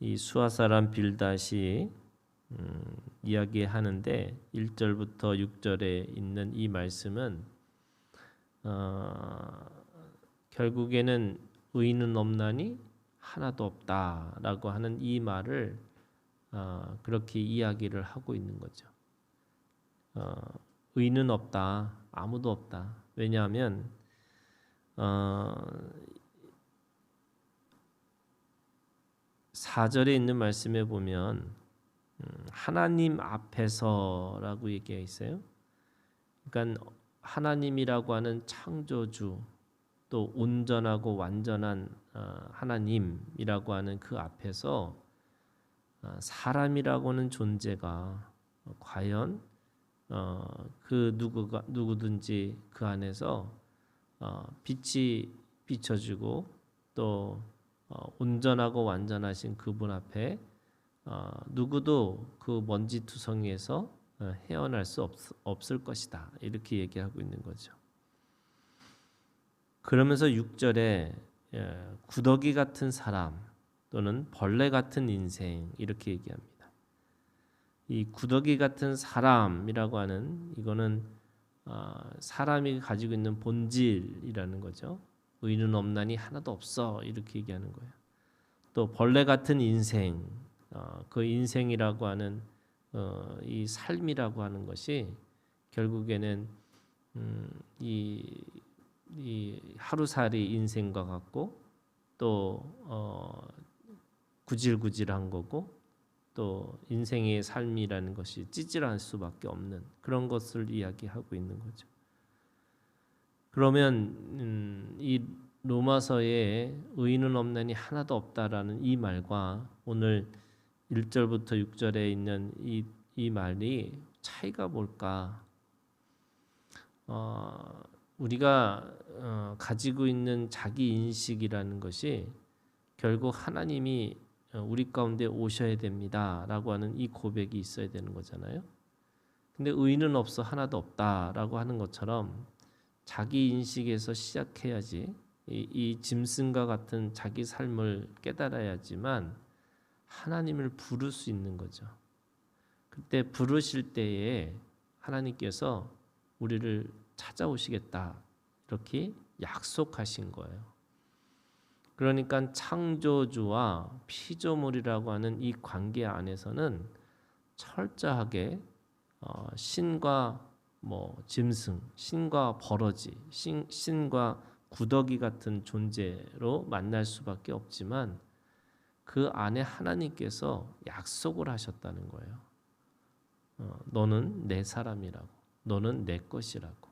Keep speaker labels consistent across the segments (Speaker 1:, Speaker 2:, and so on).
Speaker 1: 이 수아 사람 빌닷이 이야기하는데 1절부터 6절에 있는 이 말씀은 결국에는 의인은 없나니 하나도 없다라고 하는 이 말을 그렇게 이야기를 하고 있는 거죠. 의인은 없다, 아무도 없다. 왜냐하면 4절에 있는 말씀에 보면 하나님 앞에서라고 얘기가 있어요. 그러니까 하나님이라고 하는 창조주, 또 온전하고 완전한 하나님이라고 하는 그 앞에서 사람이라고 하는 존재가 과연 그 누구든지 그 안에서 빛이 비춰지고 또 온전하고 완전하신 그분 앞에 누구도 그 먼지투성이에서 헤어날 수 없을 것이다. 이렇게 얘기하고 있는 거죠. 그러면서 6절에 구더기 같은 사람 또는 벌레 같은 인생 이렇게 얘기합니다. 이 구더기 같은 사람이라고 하는 이거는 사람이 가지고 있는 본질이라는 거죠. 의인은 없나니 하나도 없어 이렇게 얘기하는 거예요. 또 벌레 같은 인생, 그 인생이라고 하는 이 삶이라고 하는 것이 결국에는 이 하루살이 인생과 같고 또 구질구질한 거고 또 인생의 삶이라는 것이 찌질할 수밖에 없는 그런 것을 이야기하고 있는 거죠. 그러면 이 로마서에 의인은 없나니 하나도 없다라는 이 말과 오늘 1절부터 6절에 있는 이 말이 차이가 뭘까? 우리가 가지고 있는 자기 인식이라는 것이 결국 하나님이 우리 가운데 오셔야 됩니다라고 하는 이 고백이 있어야 되는 거잖아요. 근데 의인은 없어 하나도 없다라고 하는 것처럼 자기 인식에서 시작해야지 이 짐승과 같은 자기 삶을 깨달아야지만 하나님을 부를 수 있는 거죠. 그때 부르실 때에 하나님께서 우리를 찾아오시겠다 이렇게 약속하신 거예요. 그러니까 창조주와 피조물이라고 하는 이 관계 안에서는 철저하게 신과 짐승, 신과 버러지, 신과 구더기 같은 존재로 만날 수밖에 없지만 그 안에 하나님께서 약속을 하셨다는 거예요. 너는 내 사람이라고, 너는 내 것이라고.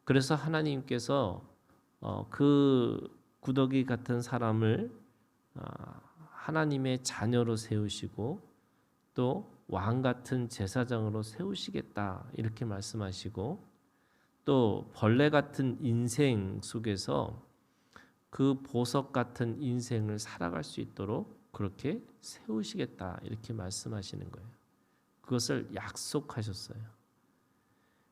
Speaker 1: 그래서 하나님께서 그 구더기 같은 사람을 하나님의 자녀로 세우시고 또 왕 같은 제사장으로 세우시겠다 이렇게 말씀하시고 또 벌레 같은 인생 속에서 그 보석 같은 인생을 살아갈 수 있도록 그렇게 세우시겠다 이렇게 말씀하시는 거예요. 그것을 약속하셨어요.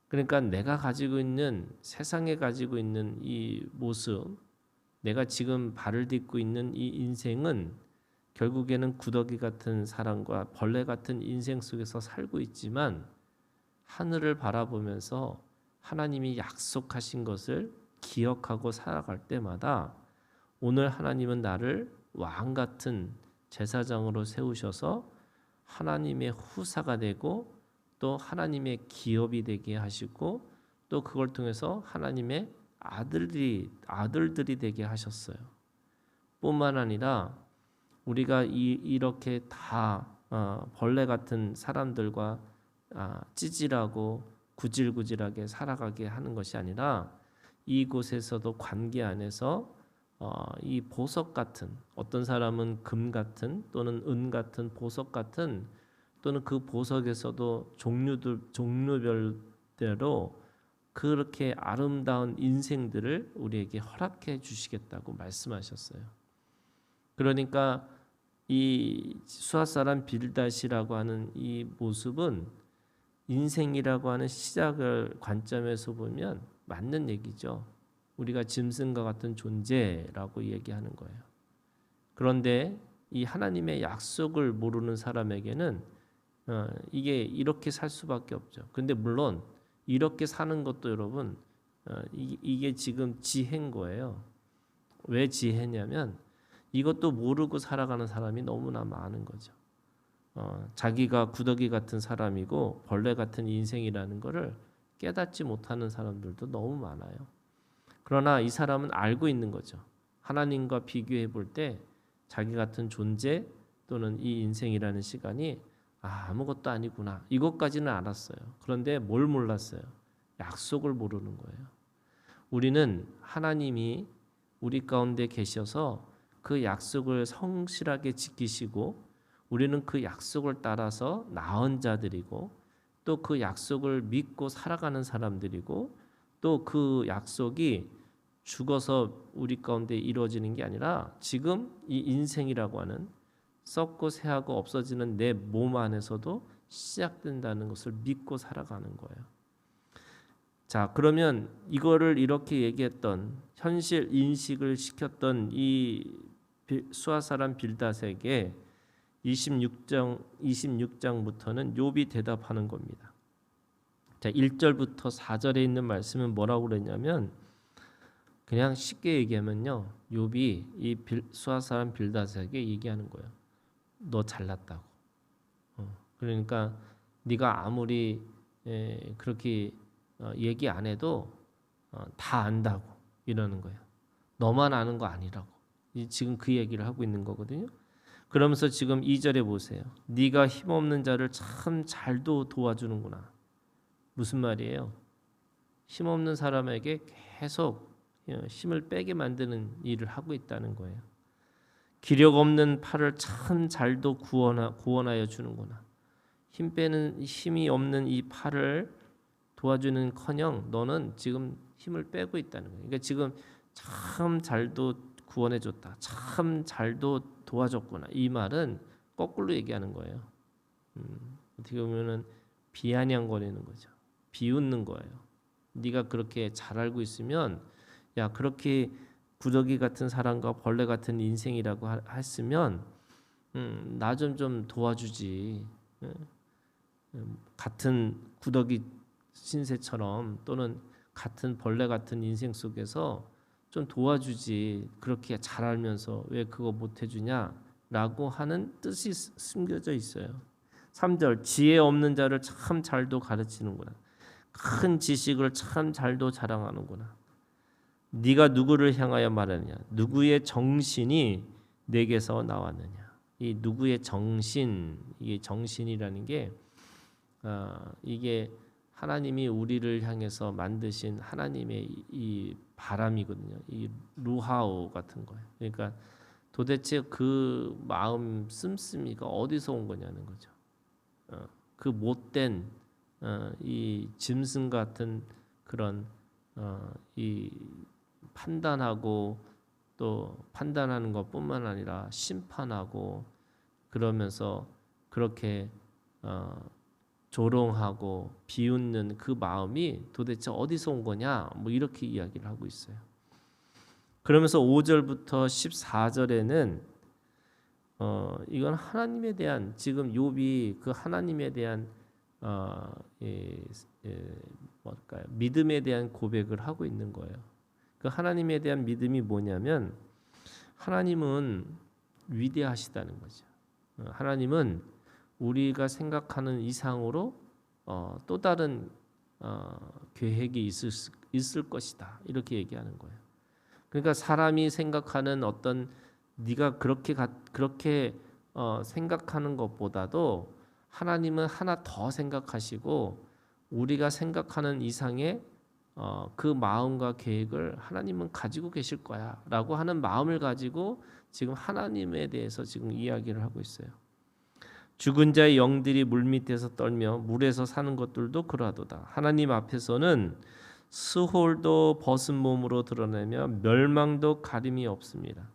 Speaker 1: 그러니까 내가 가지고 있는 세상에 가지고 있는 이 모습, 내가 지금 발을 딛고 있는 이 인생은 결국에는 구더기 같은 사람과 벌레 같은 인생 속에서 살고 있지만 하늘을 바라보면서 하나님이 약속하신 것을 기억하고 살아갈 때마다 오늘 하나님은 나를 왕 같은 제사장으로 세우셔서 하나님의 후사가 되고 또 하나님의 기업이 되게 하시고 또 그걸 통해서 하나님의 아들들이 되게 하셨어요. 뿐만 아니라 우리가 이렇게 다 벌레 같은 사람들과 찌질하고 구질구질하게 살아가게 하는 것이 아니라 이곳에서도 관계 안에서 이 보석 같은 어떤 사람은 금 같은 또는 은 같은 보석 같은 또는 그 보석에서도 종류별대로 그렇게 아름다운 인생들을 우리에게 허락해 주시겠다고 말씀하셨어요. 그러니까 이 수아 사람 빌닷이라고 하는 이 모습은 인생이라고 하는 시작을 관점에서 보면 맞는 얘기죠. 우리가 짐승과 같은 존재라고 얘기하는 거예요. 그런데 이 하나님의 약속을 모르는 사람에게는 이게 이렇게 살 수밖에 없죠. 근데 물론 이렇게 사는 것도 여러분 이게 지금 지혜인 거예요. 왜 지혜냐면 이것도 모르고 살아가는 사람이 너무나 많은 거죠. 자기가 구더기 같은 사람이고 벌레 같은 인생이라는 것을 깨닫지 못하는 사람들도 너무 많아요. 그러나 이 사람은 알고 있는 거죠. 하나님과 비교해 볼 때 자기 같은 존재 또는 이 인생이라는 시간이 아무것도 아니구나. 이것까지는 알았어요. 그런데 뭘 몰랐어요? 약속을 모르는 거예요. 우리는 하나님이 우리 가운데 계셔서 그 약속을 성실하게 지키시고 우리는 그 약속을 따라서 나은 자들이고 또 그 약속을 믿고 살아가는 사람들이고 또 그 약속이 죽어서 우리 가운데 이루어지는 게 아니라 지금 이 인생이라고 하는 썩고 새하고 없어지는 내 몸 안에서도 시작된다는 것을 믿고 살아가는 거예요. 자, 그러면 이거를 이렇게 얘기했던 현실 인식을 시켰던 이 수아 사람 빌닷에게 26장부터는 욥이 대답하는 겁니다. 자, 1절부터 4절에 있는 말씀은 뭐라고 그랬냐면 그냥 쉽게 얘기하면요. 욥이 이 수아 사람 빌닷에게 얘기하는 거예요. 너 잘났다고. 그러니까 네가 아무리 그렇게 얘기 안 해도 다 안다고 이러는 거예요. 너만 아는 거 아니라고. 지금 그 얘기를 하고 있는 거거든요. 그러면서 지금 2절에 보세요. 네가 힘없는 자를 참 잘도 도와주는구나. 무슨 말이에요? 힘없는 사람에게 계속 힘을 빼게 만드는 일을 하고 있다는 거예요. 기력 없는 팔을 참 잘도 구원하여 주는구나. 힘이 없는 이 팔을 도와주는커녕 너는 지금 힘을 빼고 있다는 거예요. 그러니까 지금 참 잘도 구원해줬다. 참 잘도 도와줬구나. 이 말은 거꾸로 얘기하는 거예요. 어떻게 보면은 비아냥거리는 거죠. 비웃는 거예요. 네가 그렇게 잘 알고 있으면 야 그렇게 구더기 같은 사람과 벌레 같은 인생이라고 했으면 나 좀 도와주지. 같은 구더기 신세처럼 또는 같은 벌레 같은 인생 속에서 좀 도와주지. 그렇게 잘 알면서 왜 그거 못 해주냐라고 하는 뜻이 숨겨져 있어요. 3절 지혜 없는 자를 참 잘도 가르치는구나. 큰 지식을 참 잘도 자랑하는구나. 네가 누구를 향하여 말하느냐? 누구의 정신이 내게서 나왔느냐? 이 누구의 정신, 이게 정신이라는 게 이게 하나님이 우리를 향해서 만드신 하나님의 이 바람이거든요. 이 루하오 같은 거예요. 그러니까 도대체 그 마음 씀씀이가 어디서 온 거냐는 거죠. 그 못된 이 짐승 같은 그런 이 판단하고 또 판단하는 것뿐만 아니라 심판하고 그러면서 그렇게 조롱하고 비웃는 그 마음이 도대체 어디서 온 거냐? 뭐 이렇게 이야기를 하고 있어요. 그러면서 5절부터 14절에는 이건 하나님에 대한 지금 욥이 그 하나님에 대한 뭘까요? 믿음에 대한 고백을 하고 있는 거예요. 그 하나님에 대한 믿음이 뭐냐면 하나님은 위대하시다는 거죠. 하나님은 우리가 생각하는 이상으로 또 다른 계획이 있을 것이다. 이렇게 얘기하는 거예요. 그러니까 사람이 생각하는 어떤 네가 그렇게 생각하는 것보다도 하나님은 하나 더 생각하시고 우리가 생각하는 이상의 그 마음과 계획을 하나님은 가지고 계실 거야라고 하는 마음을 가지고 지금 하나님에 대해서 지금 이야기를 하고 있어요. 죽은 자의 영들이 물밑에서 떨며 물에서 사는 것들도 그러하도다. 하나님 앞에서는 스홀도 벗은 몸으로 드러내며 멸망도 가림이 없습니다.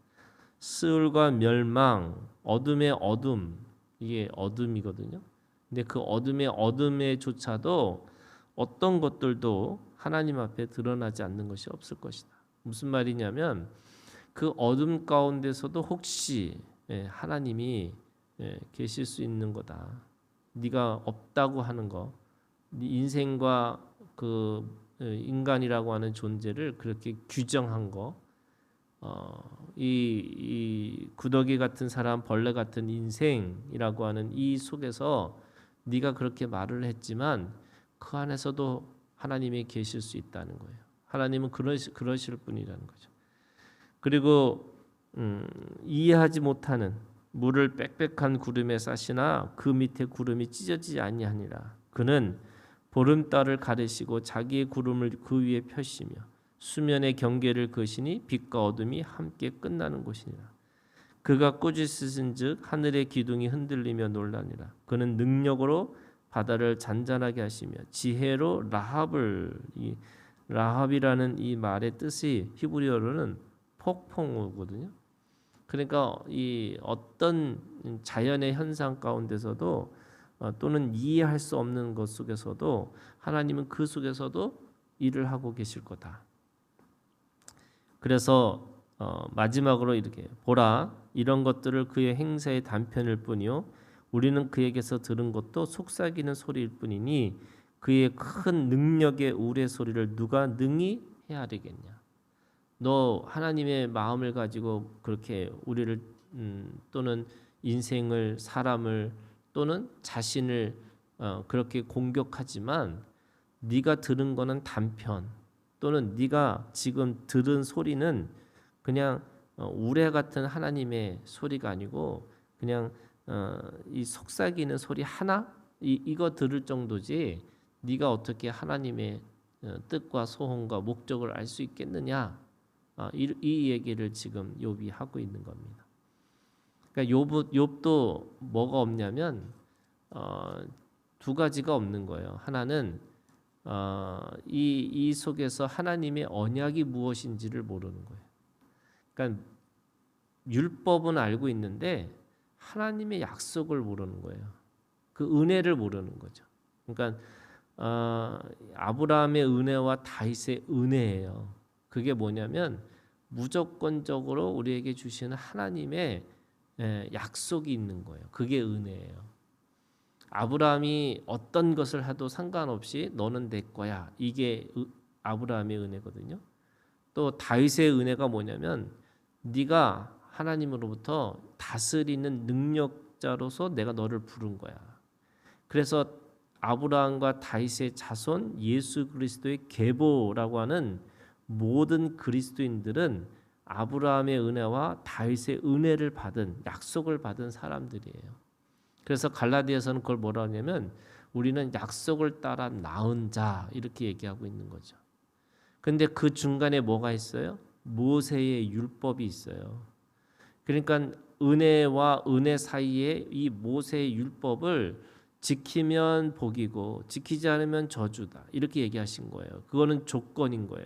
Speaker 1: 스홀과 멸망, 어둠의 어둠, 이게 어둠이거든요. 근데 그 어둠에조차도 어떤 것들도 하나님 앞에 드러나지 않는 것이 없을 것이다. 무슨 말이냐면 그 어둠 가운데서도 혹시 하나님이 계실 수 있는 거다. 네가 없다고 하는 거, 네 인생과 그 인간이라고 하는 존재를 그렇게 규정한 거, 이 구더기 같은 사람, 벌레 같은 인생이라고 하는 이 속에서 네가 그렇게 말을 했지만 그 안에서도 하나님이 계실 수 있다는 거예요. 하나님은 그러실 분이라는 거죠. 그리고 이해하지 못하는 물을 빽빽한 구름에 싸시나 그 밑에 구름이 찢어지지 아니하니라. 그는 보름달을 가르시고 자기의 구름을 그 위에 펴시며 수면의 경계를 그시니 빛과 어둠이 함께 끝나는 곳이니라. 그가 꾸짖으신즉 하늘의 기둥이 흔들리며 놀라니라. 그는 능력으로 바다를 잔잔하게 하시며 지혜로 라합이라는 이 말의 뜻이 히브리어로는 폭풍우거든요. 그러니까 이 어떤 자연의 현상 가운데서도 또는 이해할 수 없는 것 속에서도 하나님은 그 속에서도 일을 하고 계실 거다. 그래서 마지막으로 이렇게 보라, 이런 것들을 그의 행사의 단편일 뿐이요 우리는 그에게서 들은 것도 속삭이는 소리일 뿐이니 그의 큰 능력의 우레소리를 누가 능히 헤아리겠냐. 너 하나님의 마음을 가지고 그렇게 우리를 또는 인생을, 사람을 또는 자신을 그렇게 공격하지만 네가 들은 거는 단편, 또는 네가 지금 들은 소리는 그냥 우레 같은 하나님의 소리가 아니고 그냥 이 속삭이는 소리 하나 이거 들을 정도지 네가 어떻게 하나님의 뜻과 소원과 목적을 알 수 있겠느냐. 이 얘기를 지금 욥이 하고 있는 겁니다. 그러니까 욥도 뭐가 없냐면 두 가지가 없는 거예요. 하나는 이 속에서 하나님의 언약이 무엇인지를 모르는 거예요. 그러니까 율법은 알고 있는데 하나님의 약속을 모르는 거예요. 그 은혜를 모르는 거죠. 그러니까 아브라함의 은혜와 다윗의 은혜예요. 그게 뭐냐면 무조건적으로 우리에게 주시는 하나님의 약속이 있는 거예요. 그게 은혜예요. 아브라함이 어떤 것을 해도 상관없이 너는 내 거야. 이게 아브라함의 은혜거든요. 또 다윗의 은혜가 뭐냐면 네가 하나님으로부터 다스리는 능력자로서 내가 너를 부른 거야. 그래서 아브라함과 다윗의 자손 예수 그리스도의 계보라고 하는 모든 그리스도인들은 아브라함의 은혜와 다윗의 은혜를 받은 약속을 받은 사람들이에요. 그래서 갈라디아서는 그걸 뭐라 하냐면 우리는 약속을 따라 낳은 자 이렇게 얘기하고 있는 거죠. 근데 그 중간에 뭐가 있어요? 모세의 율법이 있어요. 그러니까 은혜와 은혜 사이에 이 모세의 율법을 지키면 복이고 지키지 않으면 저주다. 이렇게 얘기하신 거예요. 그거는 조건인 거예요.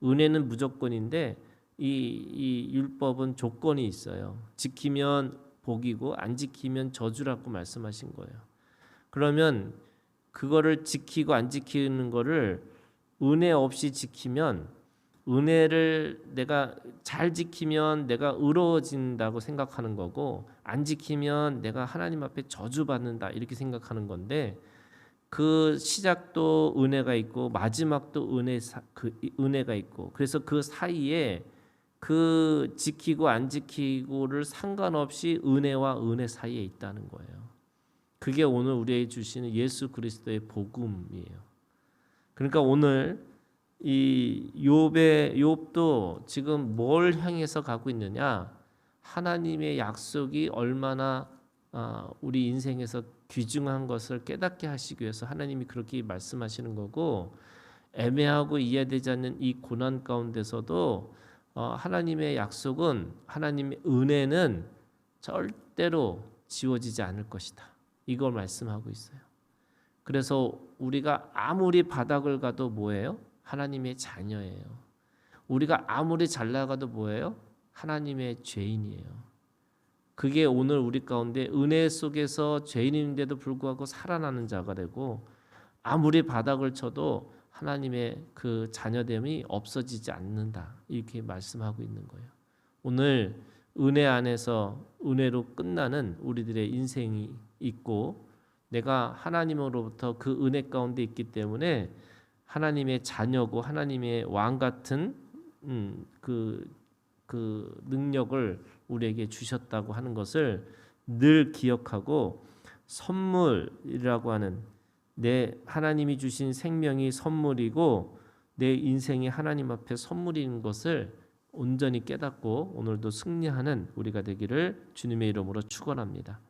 Speaker 1: 은혜는 무조건인데 이 율법은 조건이 있어요. 지키면 복이고 안 지키면 저주라고 말씀하신 거예요. 그러면 그거를 지키고 안 지키는 거를 은혜 없이 지키면 은혜를 내가 잘 지키면 내가 의로워진다고 생각하는 거고 안 지키면 내가 하나님 앞에 저주받는다 이렇게 생각하는 건데 그 시작도 은혜가 있고 마지막도 은혜가 있고 그래서 그 사이에 그 지키고 안 지키고를 상관없이 은혜와 은혜 사이에 있다는 거예요. 그게 오늘 우리에게 주시는 예수 그리스도의 복음이에요. 그러니까 오늘 이 욥도 지금 뭘 향해서 가고 있느냐? 하나님의 약속이 얼마나 우리 인생에서 귀중한 것을 깨닫게 하시기 위해서 하나님이 그렇게 말씀하시는 거고 애매하고 이해되지 않는 이 고난 가운데서도 하나님의 약속은 하나님의 은혜는 절대로 지워지지 않을 것이다. 이걸 말씀하고 있어요. 그래서 우리가 아무리 바닥을 가도 뭐예요? 하나님의 자녀예요. 우리가 아무리 잘 나가도 뭐예요? 하나님의 죄인이에요. 그게 오늘 우리 가운데 은혜 속에서 죄인인데도 불구하고 살아나는 자가 되고 아무리 바닥을 쳐도 하나님의 그 자녀됨이 없어지지 않는다. 이렇게 말씀하고 있는 거예요. 오늘 은혜 안에서 은혜로 끝나는 우리들의 인생이 있고 내가 하나님으로부터 그 은혜 가운데 있기 때문에 하나님의 자녀고 하나님의 왕 같은 그 능력을 우리에게 주셨다고 하는 것을 늘 기억하고 선물이라고 하는 내 하나님이 주신 생명이 선물이고 내 인생이 하나님 앞에 선물인 것을 온전히 깨닫고 오늘도 승리하는 우리가 되기를 주님의 이름으로 축원합니다.